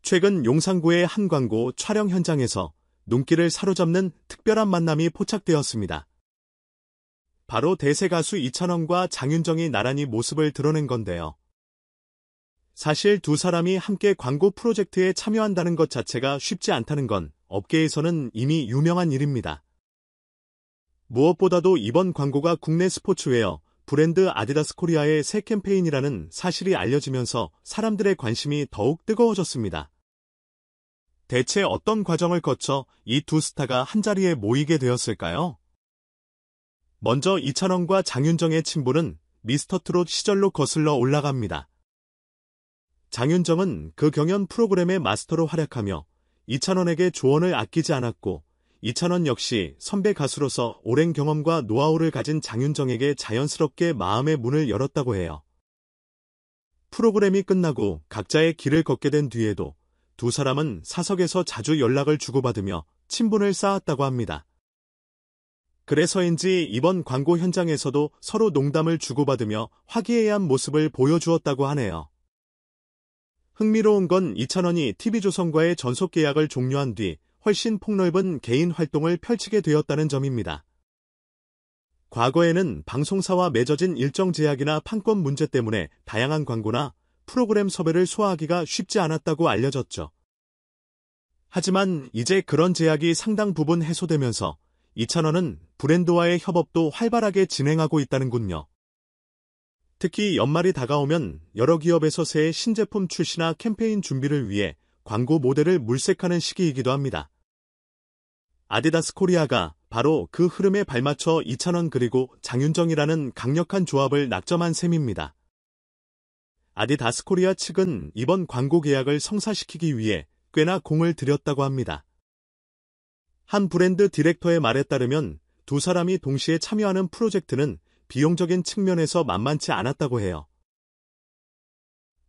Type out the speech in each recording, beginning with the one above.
최근 용산구의 한 광고 촬영 현장에서 눈길을 사로잡는 특별한 만남이 포착되었습니다. 바로 대세 가수 이찬원과 장윤정이 나란히 모습을 드러낸 건데요. 사실 두 사람이 함께 광고 프로젝트에 참여한다는 것 자체가 쉽지 않다는 건 업계에서는 이미 유명한 일입니다. 무엇보다도 이번 광고가 국내 스포츠웨어 브랜드 아디다스 코리아의 새 캠페인이라는 사실이 알려지면서 사람들의 관심이 더욱 뜨거워졌습니다. 대체 어떤 과정을 거쳐 이 두 스타가 한자리에 모이게 되었을까요? 먼저 이찬원과 장윤정의 친분은 미스터트롯 시절로 거슬러 올라갑니다. 장윤정은 그 경연 프로그램의 마스터로 활약하며 이찬원에게 조언을 아끼지 않았고, 이찬원 역시 선배 가수로서 오랜 경험과 노하우를 가진 장윤정에게 자연스럽게 마음의 문을 열었다고 해요. 프로그램이 끝나고 각자의 길을 걷게 된 뒤에도 두 사람은 사석에서 자주 연락을 주고받으며 친분을 쌓았다고 합니다. 그래서인지 이번 광고 현장에서도 서로 농담을 주고받으며 화기애애한 모습을 보여주었다고 하네요. 흥미로운 건 이찬원이 TV조선과의 전속 계약을 종료한 뒤 훨씬 폭넓은 개인 활동을 펼치게 되었다는 점입니다. 과거에는 방송사와 맺어진 일정 제약이나 판권 문제 때문에 다양한 광고나 프로그램 섭외를 소화하기가 쉽지 않았다고 알려졌죠. 하지만 이제 그런 제약이 상당 부분 해소되면서 이찬원은 브랜드와의 협업도 활발하게 진행하고 있다는군요. 특히 연말이 다가오면 여러 기업에서 새해 신제품 출시나 캠페인 준비를 위해 광고 모델을 물색하는 시기이기도 합니다. 아디다스 코리아가 바로 그 흐름에 발맞춰 이찬원 그리고 장윤정이라는 강력한 조합을 낙점한 셈입니다. 아디다스 코리아 측은 이번 광고 계약을 성사시키기 위해 꽤나 공을 들였다고 합니다. 한 브랜드 디렉터의 말에 따르면 두 사람이 동시에 참여하는 프로젝트는 비용적인 측면에서 만만치 않았다고 해요.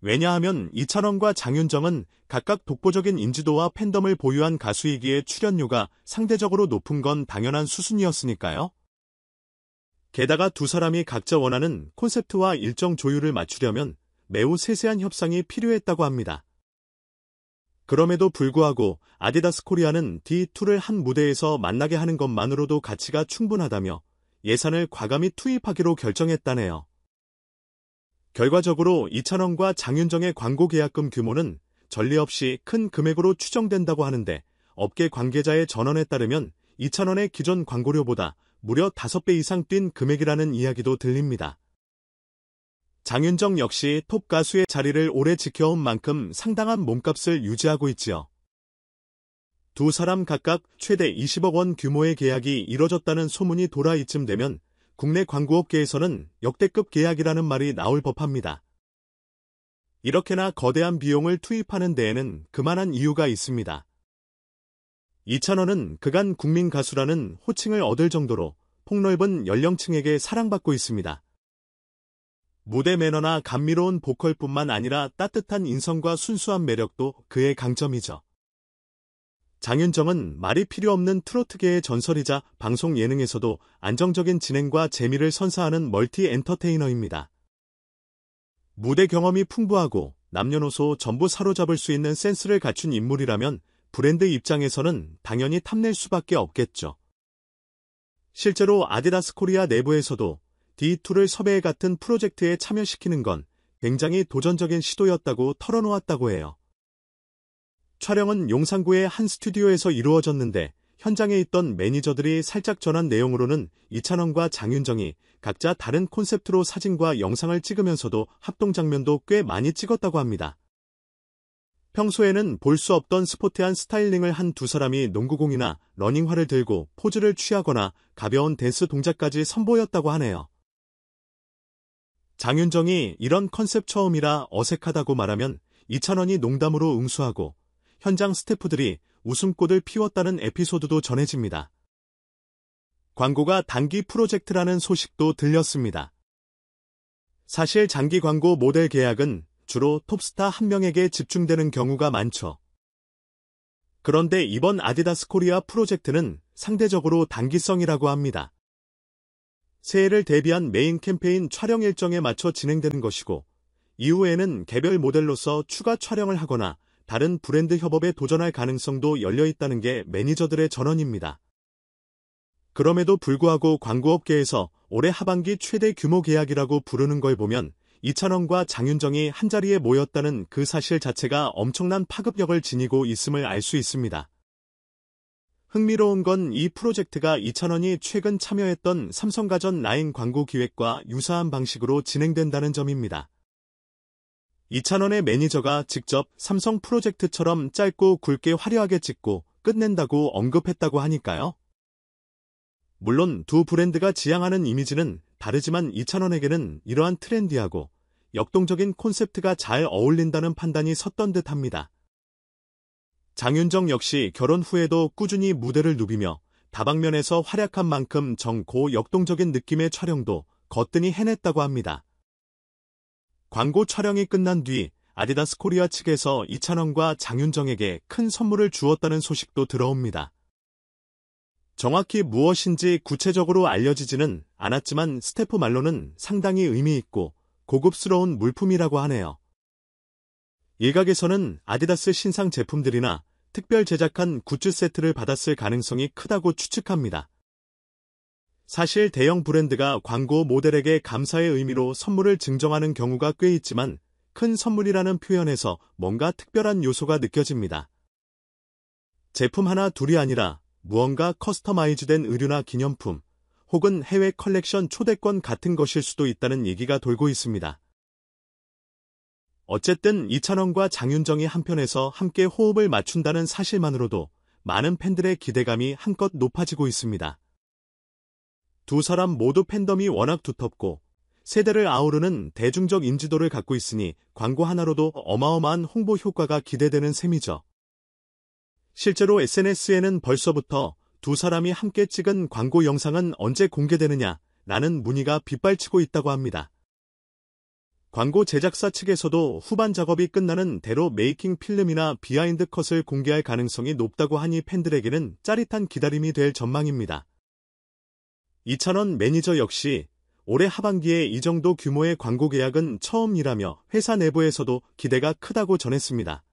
왜냐하면 이찬원과 장윤정은 각각 독보적인 인지도와 팬덤을 보유한 가수이기에 출연료가 상대적으로 높은 건 당연한 수순이었으니까요. 게다가 두 사람이 각자 원하는 콘셉트와 일정 조율을 맞추려면 매우 세세한 협상이 필요했다고 합니다. 그럼에도 불구하고 아디다스 코리아는 D2를 한 무대에서 만나게 하는 것만으로도 가치가 충분하다며 예산을 과감히 투입하기로 결정했다네요. 결과적으로 이찬원과 장윤정의 광고 계약금 규모는 전례 없이 큰 금액으로 추정된다고 하는데, 업계 관계자의 전언에 따르면 이찬원의 기존 광고료보다 무려 5배 이상 뛴 금액이라는 이야기도 들립니다. 장윤정 역시 톱 가수의 자리를 오래 지켜온 만큼 상당한 몸값을 유지하고 있지요. 두 사람 각각 최대 20억 원 규모의 계약이 이뤄졌다는 소문이 돌아 이쯤 되면 국내 광고업계에서는 역대급 계약이라는 말이 나올 법합니다. 이렇게나 거대한 비용을 투입하는 데에는 그만한 이유가 있습니다. 이찬원은 그간 국민 가수라는 호칭을 얻을 정도로 폭넓은 연령층에게 사랑받고 있습니다. 무대 매너나 감미로운 보컬뿐만 아니라 따뜻한 인성과 순수한 매력도 그의 강점이죠. 장윤정은 말이 필요 없는 트로트계의 전설이자 방송 예능에서도 안정적인 진행과 재미를 선사하는 멀티 엔터테이너입니다. 무대 경험이 풍부하고 남녀노소 전부 사로잡을 수 있는 센스를 갖춘 인물이라면 브랜드 입장에서는 당연히 탐낼 수밖에 없겠죠. 실제로 아디다스 코리아 내부에서도 D2를 섭외 같은 프로젝트에 참여시키는 건 굉장히 도전적인 시도였다고 털어놓았다고 해요. 촬영은 용산구의 한 스튜디오에서 이루어졌는데, 현장에 있던 매니저들이 살짝 전한 내용으로는 이찬원과 장윤정이 각자 다른 콘셉트로 사진과 영상을 찍으면서도 합동 장면도 꽤 많이 찍었다고 합니다. 평소에는 볼 수 없던 스포티한 스타일링을 한 두 사람이 농구공이나 러닝화를 들고 포즈를 취하거나 가벼운 댄스 동작까지 선보였다고 하네요. 장윤정이 이런 컨셉 처음이라 어색하다고 말하면 이찬원이 농담으로 응수하고 현장 스태프들이 웃음꽃을 피웠다는 에피소드도 전해집니다. 광고가 단기 프로젝트라는 소식도 들렸습니다. 사실 장기 광고 모델 계약은 주로 톱스타 한 명에게 집중되는 경우가 많죠. 그런데 이번 아디다스 코리아 프로젝트는 상대적으로 단기성이라고 합니다. 새해를 대비한 메인 캠페인 촬영 일정에 맞춰 진행되는 것이고, 이후에는 개별 모델로서 추가 촬영을 하거나 다른 브랜드 협업에 도전할 가능성도 열려 있다는 게 매니저들의 전언입니다. 그럼에도 불구하고 광고업계에서 올해 하반기 최대 규모 계약이라고 부르는 걸 보면 이찬원과 장윤정이 한자리에 모였다는 그 사실 자체가 엄청난 파급력을 지니고 있음을 알 수 있습니다. 흥미로운 건 이 프로젝트가 이찬원이 최근 참여했던 삼성가전 라인 광고 기획과 유사한 방식으로 진행된다는 점입니다. 이찬원의 매니저가 직접 삼성 프로젝트처럼 짧고 굵게 화려하게 찍고 끝낸다고 언급했다고 하니까요. 물론 두 브랜드가 지향하는 이미지는 다르지만 이찬원에게는 이러한 트렌디하고 역동적인 콘셉트가 잘 어울린다는 판단이 섰던 듯합니다. 장윤정 역시 결혼 후에도 꾸준히 무대를 누비며 다방면에서 활약한 만큼 정고 역동적인 느낌의 촬영도 거뜬히 해냈다고 합니다. 광고 촬영이 끝난 뒤 아디다스 코리아 측에서 이찬원과 장윤정에게 큰 선물을 주었다는 소식도 들어옵니다. 정확히 무엇인지 구체적으로 알려지지는 않았지만 스태프 말로는 상당히 의미 있고 고급스러운 물품이라고 하네요. 일각에서는 아디다스 신상 제품들이나 특별 제작한 굿즈 세트를 받았을 가능성이 크다고 추측합니다. 사실 대형 브랜드가 광고 모델에게 감사의 의미로 선물을 증정하는 경우가 꽤 있지만 큰 선물이라는 표현에서 뭔가 특별한 요소가 느껴집니다. 제품 하나 둘이 아니라 무언가 커스터마이즈된 의류나 기념품, 혹은 해외 컬렉션 초대권 같은 것일 수도 있다는 얘기가 돌고 있습니다. 어쨌든 이찬원과 장윤정이 한편에서 함께 호흡을 맞춘다는 사실만으로도 많은 팬들의 기대감이 한껏 높아지고 있습니다. 두 사람 모두 팬덤이 워낙 두텁고 세대를 아우르는 대중적 인지도를 갖고 있으니 광고 하나로도 어마어마한 홍보 효과가 기대되는 셈이죠. 실제로 SNS에는 벌써부터 두 사람이 함께 찍은 광고 영상은 언제 공개되느냐 라는 문의가 빗발치고 있다고 합니다. 광고 제작사 측에서도 후반 작업이 끝나는 대로 메이킹 필름이나 비하인드 컷을 공개할 가능성이 높다고 하니 팬들에게는 짜릿한 기다림이 될 전망입니다. 이찬원 매니저 역시 올해 하반기에 이 정도 규모의 광고 계약은 처음이라며 회사 내부에서도 기대가 크다고 전했습니다.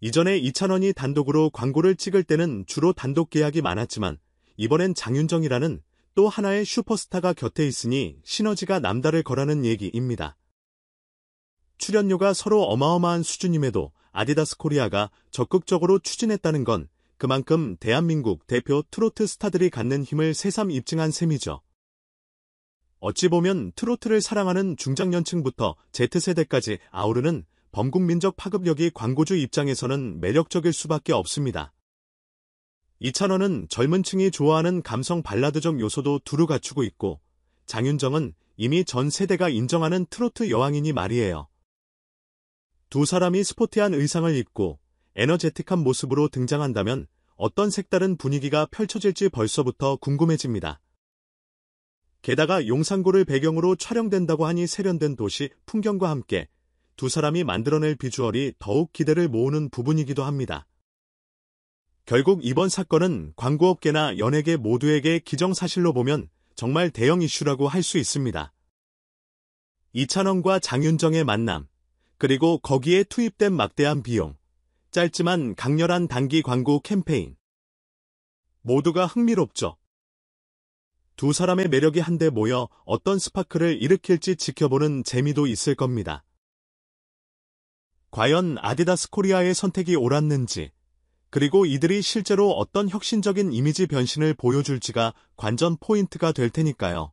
이전에 이찬원이 단독으로 광고를 찍을 때는 주로 단독 계약이 많았지만 이번엔 장윤정이라는 또 하나의 슈퍼스타가 곁에 있으니 시너지가 남다를 거라는 얘기입니다. 출연료가 서로 어마어마한 수준임에도 아디다스 코리아가 적극적으로 추진했다는 건 그만큼 대한민국 대표 트로트 스타들이 갖는 힘을 새삼 입증한 셈이죠. 어찌 보면 트로트를 사랑하는 중장년층부터 Z세대까지 아우르는 범국민적 파급력이 광고주 입장에서는 매력적일 수밖에 없습니다. 이찬원은 젊은 층이 좋아하는 감성 발라드적 요소도 두루 갖추고 있고 장윤정은 이미 전 세대가 인정하는 트로트 여왕이니 말이에요. 두 사람이 스포티한 의상을 입고 에너제틱한 모습으로 등장한다면 어떤 색다른 분위기가 펼쳐질지 벌써부터 궁금해집니다. 게다가 용산구를 배경으로 촬영된다고 하니 세련된 도시 풍경과 함께 두 사람이 만들어낼 비주얼이 더욱 기대를 모으는 부분이기도 합니다. 결국 이번 사건은 광고업계나 연예계 모두에게 기정사실로 보면 정말 대형 이슈라고 할 수 있습니다. 이찬원과 장윤정의 만남, 그리고 거기에 투입된 막대한 비용, 짧지만 강렬한 단기 광고 캠페인. 모두가 흥미롭죠. 두 사람의 매력이 한데 모여 어떤 스파크를 일으킬지 지켜보는 재미도 있을 겁니다. 과연 아디다스 코리아의 선택이 옳았는지, 그리고 이들이 실제로 어떤 혁신적인 이미지 변신을 보여줄지가 관전 포인트가 될 테니까요.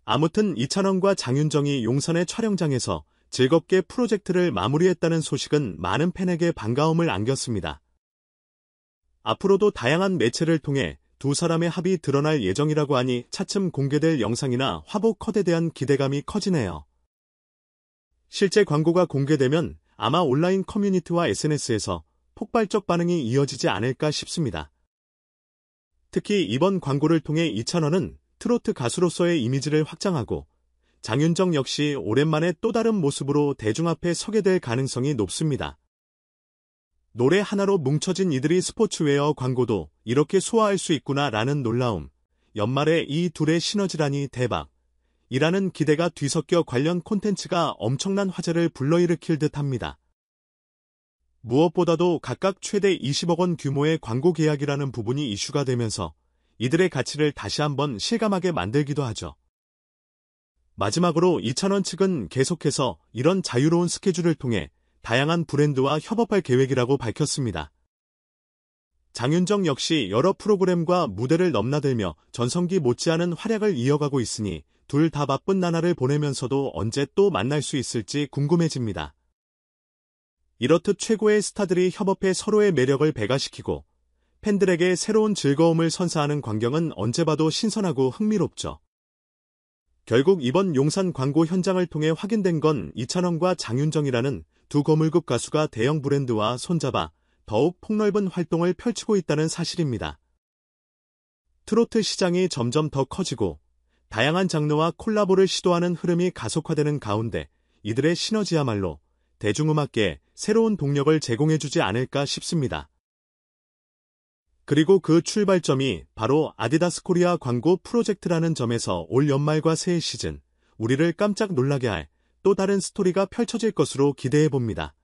아무튼 이찬원과 장윤정이 용산의 촬영장에서 즐겁게 프로젝트를 마무리했다는 소식은 많은 팬에게 반가움을 안겼습니다. 앞으로도 다양한 매체를 통해 두 사람의 합이 드러날 예정이라고 하니 차츰 공개될 영상이나 화보 컷에 대한 기대감이 커지네요. 실제 광고가 공개되면 아마 온라인 커뮤니티와 SNS에서 폭발적 반응이 이어지지 않을까 싶습니다. 특히 이번 광고를 통해 이찬원은 트로트 가수로서의 이미지를 확장하고 장윤정 역시 오랜만에 또 다른 모습으로 대중 앞에 서게 될 가능성이 높습니다. 노래 하나로 뭉쳐진 이들이 스포츠웨어 광고도 이렇게 소화할 수 있구나라는 놀라움, 연말에 이 둘의 시너지라니 대박, 이라는 기대가 뒤섞여 관련 콘텐츠가 엄청난 화제를 불러일으킬 듯합니다. 무엇보다도 각각 최대 20억 원 규모의 광고 계약이라는 부분이 이슈가 되면서 이들의 가치를 다시 한번 실감하게 만들기도 하죠. 마지막으로 이찬원 측은 계속해서 이런 자유로운 스케줄을 통해 다양한 브랜드와 협업할 계획이라고 밝혔습니다. 장윤정 역시 여러 프로그램과 무대를 넘나들며 전성기 못지않은 활약을 이어가고 있으니 둘 다 바쁜 나날을 보내면서도 언제 또 만날 수 있을지 궁금해집니다. 이렇듯 최고의 스타들이 협업해 서로의 매력을 배가시키고 팬들에게 새로운 즐거움을 선사하는 광경은 언제 봐도 신선하고 흥미롭죠. 결국 이번 용산 광고 현장을 통해 확인된 건 이찬원과 장윤정이라는 두 거물급 가수가 대형 브랜드와 손잡아 더욱 폭넓은 활동을 펼치고 있다는 사실입니다. 트로트 시장이 점점 더 커지고 다양한 장르와 콜라보를 시도하는 흐름이 가속화되는 가운데 이들의 시너지야말로 대중음악계에 새로운 동력을 제공해주지 않을까 싶습니다. 그리고 그 출발점이 바로 아디다스 코리아 광고 프로젝트라는 점에서 올 연말과 새해 시즌 우리를 깜짝 놀라게 할 또 다른 스토리가 펼쳐질 것으로 기대해봅니다.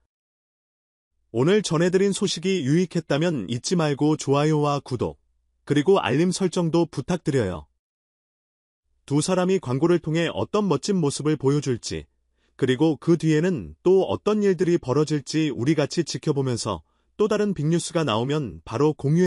오늘 전해드린 소식이 유익했다면 잊지 말고 좋아요와 구독, 그리고 알림 설정도 부탁드려요. 두 사람이 광고를 통해 어떤 멋진 모습을 보여줄지, 그리고 그 뒤에는 또 어떤 일들이 벌어질지 우리 같이 지켜보면서 또 다른 빅뉴스가 나오면 바로 공유해